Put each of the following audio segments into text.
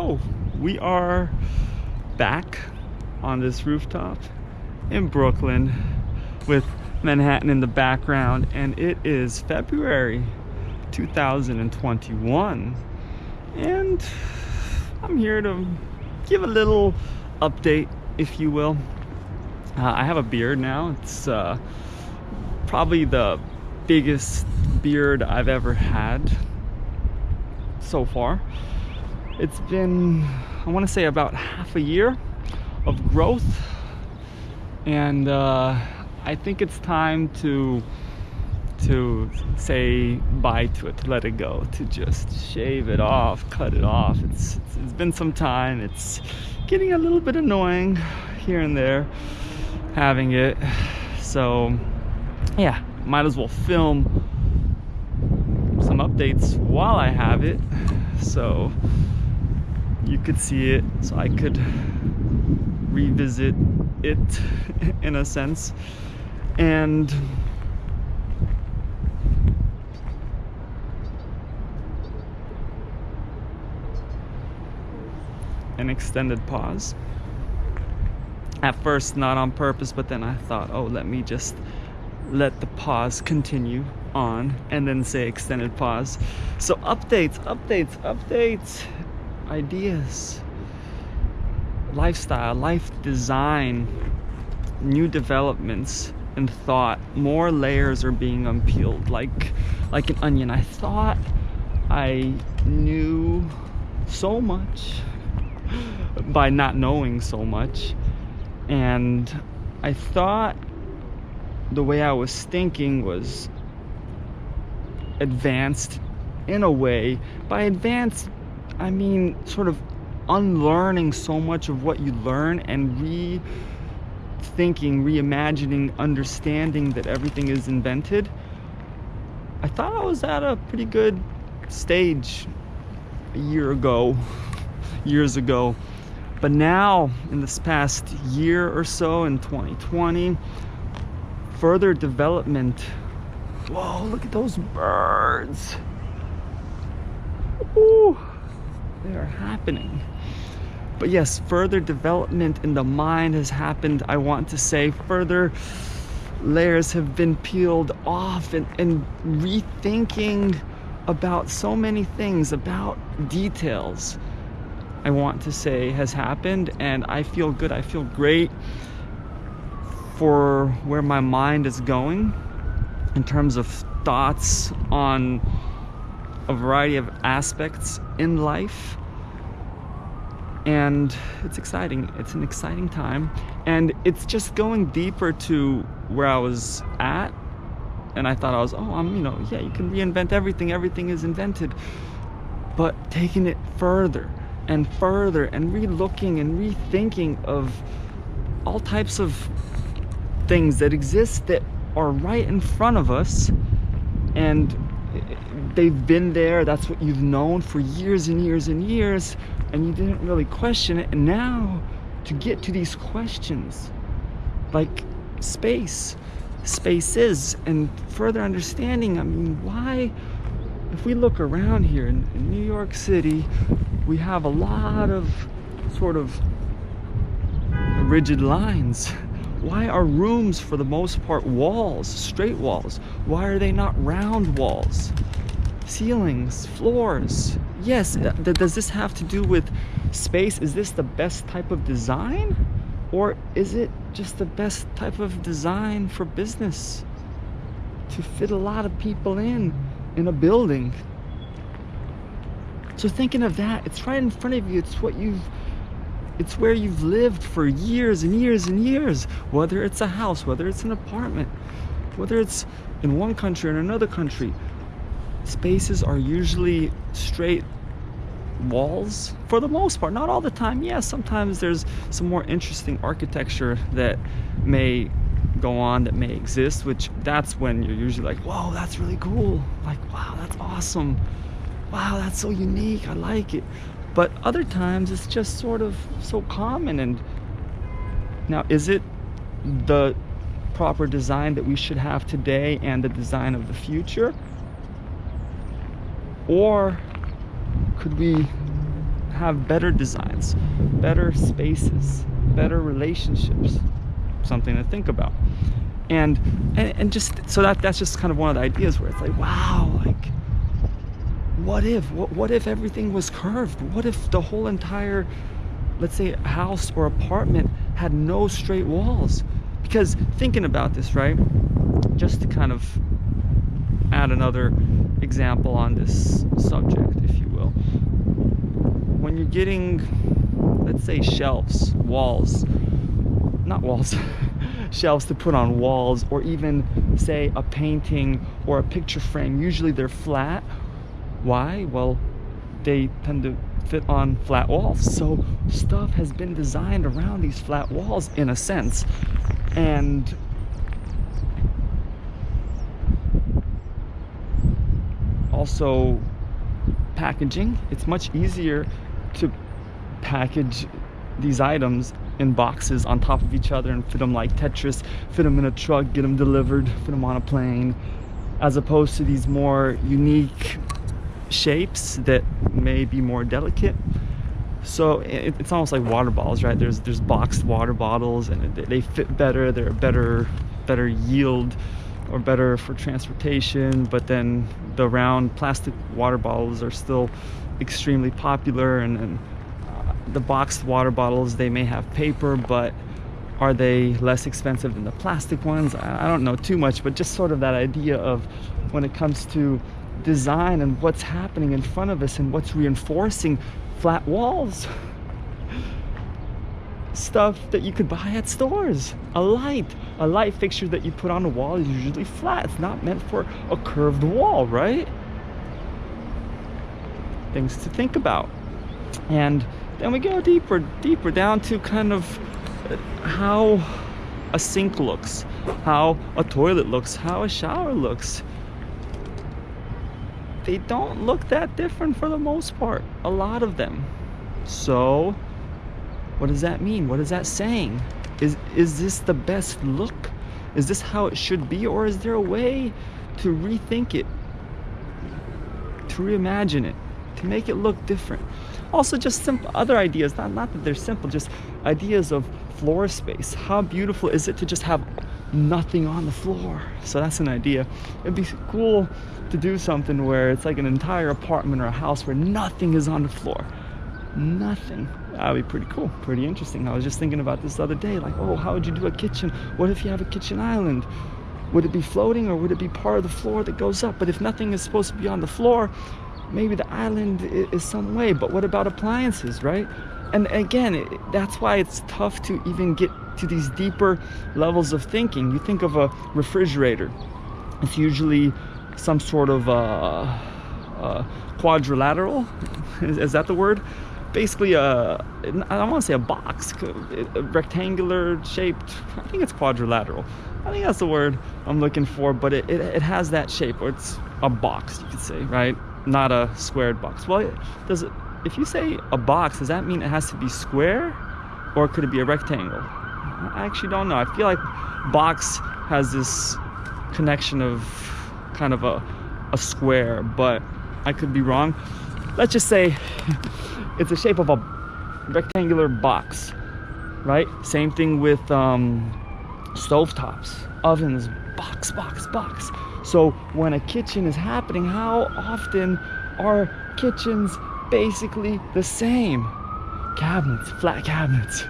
So we are back on this rooftop in Brooklyn with Manhattan in the background, and it is February 2021, and I'm here to give a little update, if you will. I have a beard now. It's probably the biggest beard I've ever had so far. It's been, I want to say, about half a year of growth, and I think it's time to say bye to it, to let it go, to just shave it off, cut it off. It's been some time. It's getting a little bit annoying here and there having it, so yeah, might as well film some updates while I have it, so you could see it, so I could revisit it in a sense. And an extended pause. At first, not on purpose, but then I thought, oh, let me just let the pause continue on and then say extended pause. So updates, ideas, lifestyle, life design, new developments and thought. More layers are being unpeeled, like an onion. I thought I knew so much by not knowing so much, and I thought the way I was thinking was advanced in a way. By advanced, I mean sort of unlearning so much of what you learn and rethinking, reimagining, understanding that everything is invented. I thought I was at a pretty good stage years ago. But now, in this past year or so, in 2020, further development. Whoa, look at those birds. Ooh, they are happening. But yes, further development in the mind has happened. I want to say further layers have been peeled off, and rethinking about so many things, about details, I want to say, has happened, and I feel good. I feel great for where my mind is going in terms of thoughts on a variety of aspects in life. And it's exciting. It's an exciting time, and it's just going deeper to where I was at. And I thought I was, you can reinvent everything. Everything is invented. But taking it further and further, and re-looking and rethinking of all types of things that exist that are right in front of us, and they've been there. That's what you've known for years and years and years, and you didn't really question it. And now to get to these questions like spaces and further understanding. I mean, why, if we look around here in New York City, we have a lot of sort of rigid lines. Why are rooms, for the most part, walls, straight walls? Why are they not round walls? Ceilings, floors. Yes, does this have to do with space? Is this the best type of design? Or is it just the best type of design for business to fit a lot of people in a building? So thinking of that, it's right in front of you. It's where you've lived for years and years and years. Whether it's a house, whether it's an apartment, whether it's in one country or in another country, spaces are usually straight walls for the most part. Not all the time. Yes, sometimes there's some more interesting architecture that may go on, that may exist, which that's when you're usually like, whoa, that's really cool. Like, wow, that's awesome. Wow, that's so unique. I like it. But other times it's just sort of so common. And now, is it the proper design that we should have today and the design of the future? Or could we have better designs, better spaces, better relationships. Something to think about. And just so that's just kind of one of the ideas where it's like, wow, like what if everything was curved? What if the whole entire, let's say, house or apartment had no straight walls? Because thinking about this, right, just to kind of add another example on this subject, if you will, when you're getting, let's say, shelves, walls, not walls, shelves to put on walls, or even say a painting or a picture frame, usually they're flat. Why? Well, they tend to fit on flat walls. So stuff has been designed around these flat walls in a sense. And also packaging, it's much easier to package these items in boxes on top of each other and fit them like Tetris, fit them in a truck, get them delivered, fit them on a plane, as opposed to these more unique shapes that may be more delicate. So it's almost like water bottles, right? There's boxed water bottles, and they fit better, they're better yield, or better for transportation. But then the round plastic water bottles are still extremely popular, and the boxed water bottles, they may have paper, but are they less expensive than the plastic ones? I don't know too much, but just sort of that idea of when it comes to design and what's happening in front of us and what's reinforcing flat walls. Stuff that you could buy at stores. A light fixture that you put on a wall is usually flat. It's not meant for a curved wall, right? Things to think about. And then we go deeper down to kind of how a sink looks, how a toilet looks, how a shower looks. They don't look that different for the most part, a lot of them. So what does that mean? What is that saying? Is this the best look? Is this how it should be? Or is there a way to rethink it, to reimagine it, to make it look different? Also, just simple other ideas, not that they're simple, just ideas of floor space. How beautiful is it to just have nothing on the floor? So that's an idea. It'd be cool to do something where it's like an entire apartment or a house where nothing is on the floor. Nothing. That'd be pretty cool, pretty interesting. I was just thinking about this the other day, like, oh, how would you do a kitchen? What if you have a kitchen island? Would it be floating, or would it be part of the floor that goes up? But if nothing is supposed to be on the floor, maybe the island is some way. But what about appliances, right? And again, that's why it's tough to even get to these deeper levels of thinking. You think of a refrigerator. It's usually some sort of quadrilateral. Is that the word? Basically, I don't want to say a box, a rectangular shaped. I think it's quadrilateral. I think that's the word I'm looking for. But it has that shape, or it's a box, you could say, right? Not a squared box. Well, if you say a box, does that mean it has to be square, or could it be a rectangle? I actually don't know. I feel like box has this connection of kind of a square, but I could be wrong. Let's just say it's the shape of a rectangular box, right? Same thing with stovetops, ovens, box. So when a kitchen is happening, how often are kitchens basically the same? Cabinets, flat cabinets,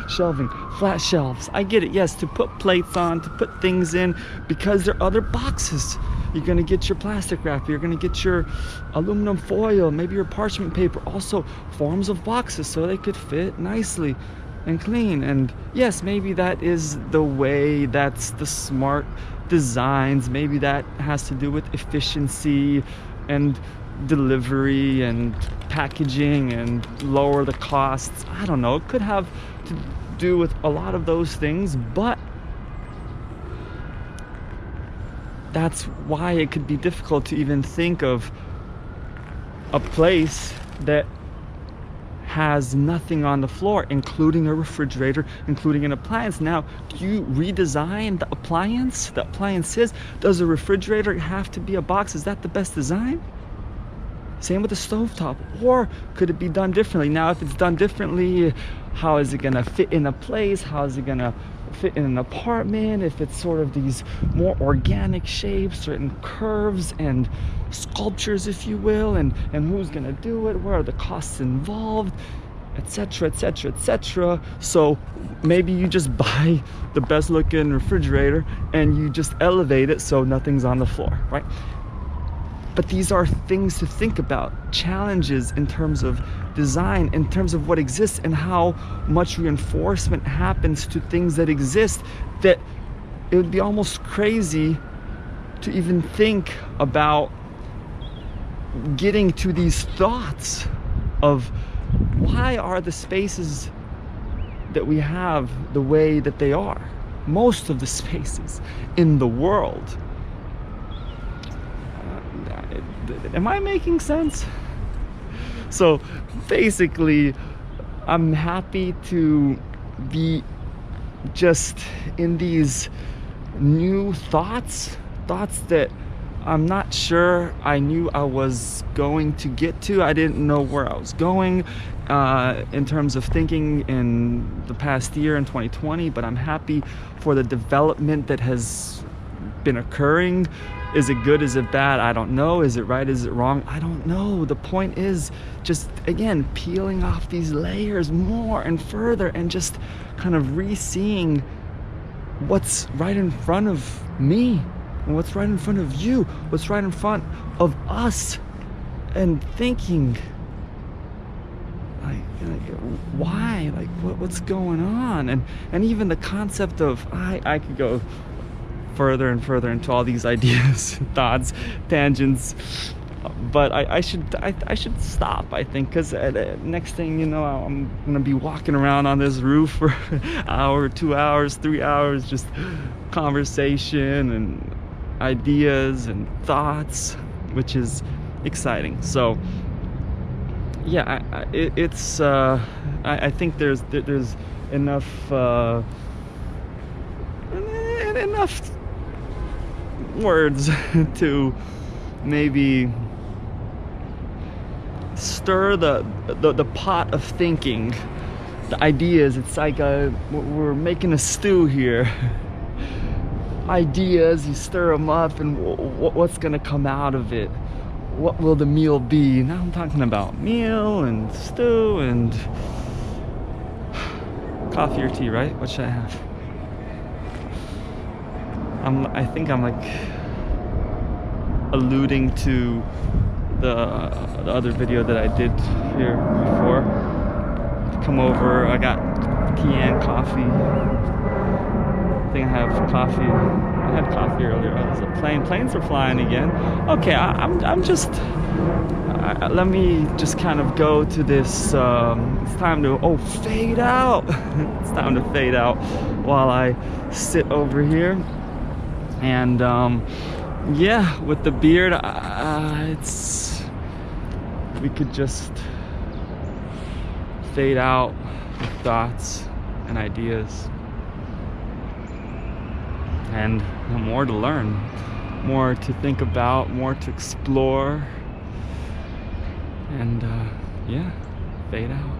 shelving, flat shelves. I get it, yes, to put plates on, to put things in, because there are other boxes. You're gonna get your plastic wrap, you're gonna get your aluminum foil, maybe your parchment paper, also forms of boxes so they could fit nicely and clean. And yes, maybe that is the way, that's the smart designs. Maybe that has to do with efficiency and delivery and packaging and lower the costs. I don't know, it could have to do with a lot of those things, but that's why it could be difficult to even think of a place that has nothing on the floor, including a refrigerator, including an appliance. Now, do you redesign the appliances? Does a refrigerator have to be a box? Is that the best design? Same with the stovetop. Or could it be done differently? Now, if it's done differently, how is it gonna fit in a place? How is it gonna fit in an apartment? If it's sort of these more organic shapes, certain curves and sculptures, if you will, and who's gonna do it? Where are the costs involved? Etc, etc, etc. So maybe you just buy the best looking refrigerator and you just elevate it so nothing's on the floor, right? But these are things to think about, challenges in terms of design, in terms of what exists, and how much reinforcement happens to things that exist, that it would be almost crazy to even think about getting to these thoughts of why are the spaces that we have the way that they are? Most of the spaces in the world. Am I making sense? So basically, I'm happy to be just in these new thoughts that I'm not sure I knew I was going to get to. I didn't know where I was going in terms of thinking in the past year in 2020, but I'm happy for the development that has been occurring. Is it good? Is it bad? I don't know. Is it right? Is it wrong? I don't know. The point is just, again, peeling off these layers more and further and just kind of re-seeing what's right in front of me, and what's right in front of you, what's right in front of us, and thinking, like why? Like, what's going on? And even the concept of, I could go further and further into all these ideas, thoughts, tangents, but I should stop, I think, because next thing you know, I'm gonna be walking around on this roof for an hour, 2 hours, 3 hours, just conversation and ideas and thoughts, which is exciting. So yeah, I think there's enough enough words to maybe stir the pot of thinking, the ideas. It's like we're making a stew here. Ideas, you stir them up, and what's gonna come out of it? What will the meal be? Now I'm talking about meal and stew and coffee or tea, right? What should I have? I think I'm like alluding to the other video that I did here before. Come over, I got tea and coffee. I think I have coffee. I had coffee earlier. Oh, there's a plane. Planes are flying again. Okay, I'm just. Let me just kind of go to this. It's time to fade out. It's time to fade out while I sit over here. And yeah, with the beard, we could just fade out with thoughts and ideas, and more to learn, more to think about, more to explore, and yeah, fade out.